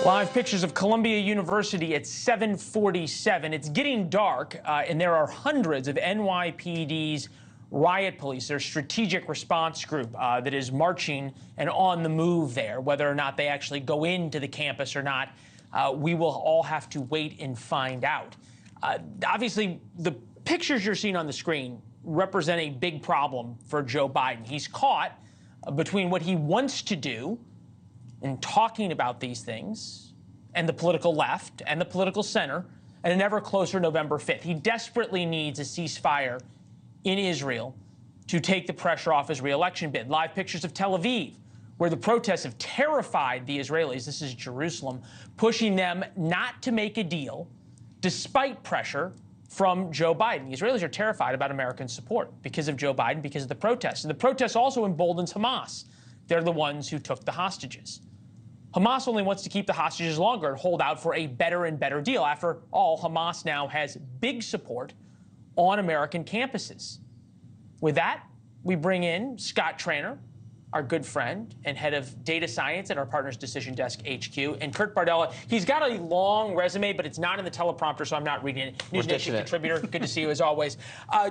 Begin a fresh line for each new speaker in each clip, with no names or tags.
Live pictures of Columbia University at 7:47. It's getting dark, and there are hundreds of NYPD's riot police, their strategic response group that is marching and on the move there. Whether or not they actually go into the campus or not, we will all have to wait and find out. Obviously, the pictures you're seeing on the screen represent a big problem for Joe Biden. He's caught between what he wants to do in talking about these things and the political left and the political center and an ever closer November 5th. He desperately needs a ceasefire in Israel to take the pressure off his re-election bid. Live pictures of Tel Aviv, where the protests have terrified the Israelis. This is Jerusalem, pushing them not to make a deal despite pressure from Joe Biden. The Israelis are terrified about American support because of Joe Biden, because of the protests. And the protests also emboldens Hamas. They're the ones who took the hostages. Hamas only wants to keep the hostages longer and hold out for a better and better deal. After all, Hamas now has big support on American campuses. With that, we bring in Scott Trainer, our good friend and head of data science at our partners Decision Desk HQ, and Kurt Bardella. He's got a long resume, but it's not in the teleprompter, so I'm not reading it. NewsNation contributor, good to see you as always.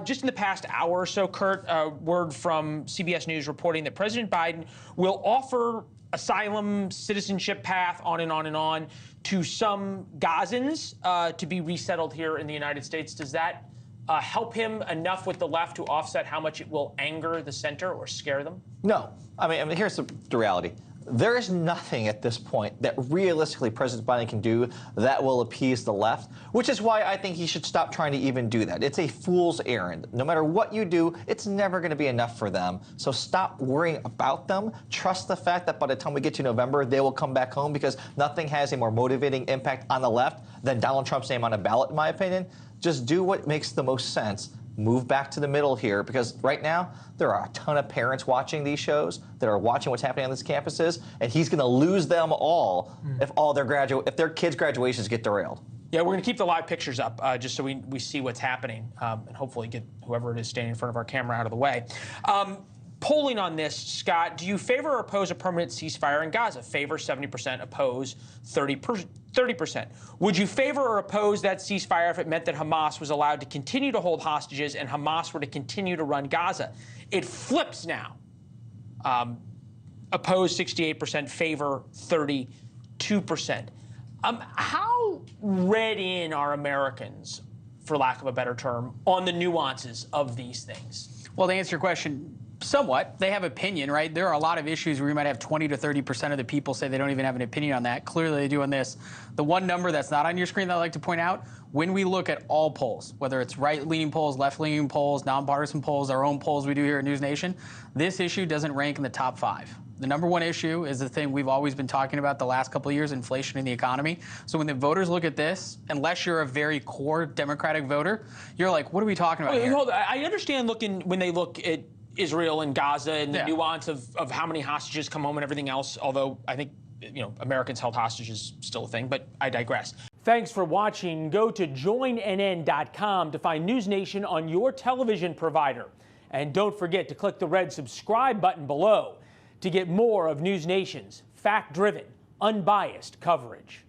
Just in the past hour or so, Kurt, word from CBS News reporting that President Biden will offer asylum, citizenship path, on and on and on, to some Gazans to be resettled here in the United States. Does that help him enough with the left to offset how much it will anger the center or scare them?
No. I mean here's the reality. There is nothing at this point that realistically President Biden can do that will appease the left, which is why I think he should stop trying to even do that. It's a fool's errand. No matter what you do, it's never going to be enough for them. So stop worrying about them. Trust the fact that by the time we get to November, they will come back home, because nothing has a more motivating impact on the left than Donald Trump's name on a ballot, in my opinion. Just do what makes the most sense. Move back to the middle here, because right now there are a ton of parents watching these shows that are watching what's happening on these campuses, and he's going to lose them all if their kids' graduations get derailed.
Yeah, we're going to keep the live pictures up just so we see what's happening, and hopefully get whoever it is standing in front of our camera out of the way. Polling on this, Scott, do you favor or oppose a permanent ceasefire in Gaza? Favor 70%, oppose 30%. Would you favor or oppose that ceasefire if it meant that Hamas was allowed to continue to hold hostages and Hamas were to continue to run Gaza? It flips now. Oppose 68%, favor 32%. How read in are Americans, for lack of a better term, on the nuances of these things?
Well, to answer your question, somewhat. They have opinion, right? There are a lot of issues where you might have 20 to 30% of the people say they don't even have an opinion on that. Clearly they do on this. The one number that's not on your screen that I'd like to point out, when we look at all polls, whether it's right-leaning polls, left-leaning polls, nonpartisan polls, our own polls we do here at NewsNation, this issue doesn't rank in the top 5. The number one issue is the thing we've always been talking about the last couple of years, inflation in the economy. So when the voters look at this, unless you're a very core Democratic voter, you're like, what are we talking about here?
Hold on. I understand when they look at Israel and Gaza and the nuance of how many hostages come home and everything else, although I think, Americans held hostage is still a thing, but I digress. Thanks for watching. Go to joinnn.com to find NewsNation on your television provider. And don't forget to click the red subscribe button below to get more of NewsNation's fact-driven, unbiased coverage.